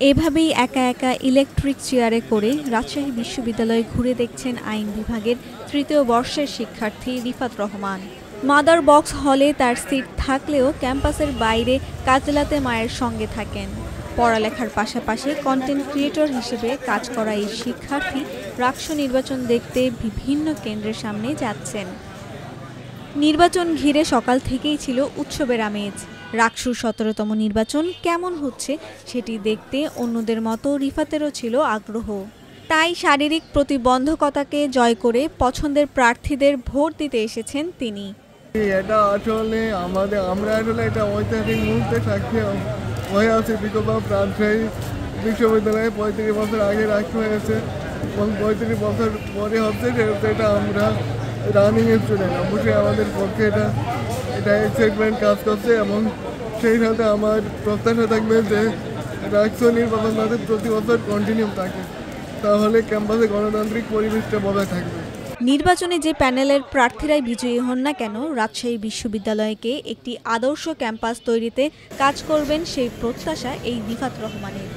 এভাবেই একা একা ইলেকট্রিক চেয়ারে করে রাজশাহী বিশ্ববিদ্যালয়ে ঘুরে দেখছেন আইন বিভাগের তৃতীয় বর্ষের শিক্ষার্থী রিফাত রহমান। মাদার বক্স হলে তার সিট থাকলেও ক্যাম্পাসের বাইরে কাজলাতে মায়ের সঙ্গে থাকেন। পড়ালেখার পাশাপাশি কন্টেন্ট ক্রিয়েটর হিসেবে কাজ করা এই শিক্ষার্থী রাকসু নির্বাচন দেখতে বিভিন্ন কেন্দ্রের সামনে যাচ্ছেন। নির্বাচন ঘিরে সকাল থেকেই ছিল উৎসবের আমেজ। রাকসুর ১৭তম নির্বাচন কেমন হচ্ছে সেটি দেখতে অন্যদের মতো রিফাতেরও ছিল আগ্রহ। তাই শারীরিক প্রতিবন্ধকতাকে জয় করে পছন্দের প্রার্থীদের ভোট দিতে এসেছেন তিনি। এটা আসলে আমরা এটা ঐতিহাসিক মুহূর্তে সাক্ষী হয়ে আছি। বিগত রাজশাহী বিশ্ববিদ্যালয়ে ৩৫ বছর আগে রাখা হয়েছে এবং ৩৫ বছর পরে হচ্ছে এটা আমরা রানিং স্টুডেন্ট। অবশ্যই আমাদের পক্ষে এটা এক্সাইটমেন্ট কাজ করছে এবং সেই সাথে আমার প্রত্যাশা থাকবে যে রাকসু নির্বাচন যাতে প্রতি বছর কন্টিনিউ থাকে, তাহলে ক্যাম্পাসে গণতান্ত্রিক পরিবেশটা বজায় থাকবে। নির্বাচনে যে প্যানেলের প্রার্থীরাই বিজয়ী হন না কেন, রাজশাহী বিশ্ববিদ্যালয়কে একটি আদর্শ ক্যাম্পাস তৈরিতে কাজ করবেন সেই প্রত্যাশা এই রিফাত রহমানের।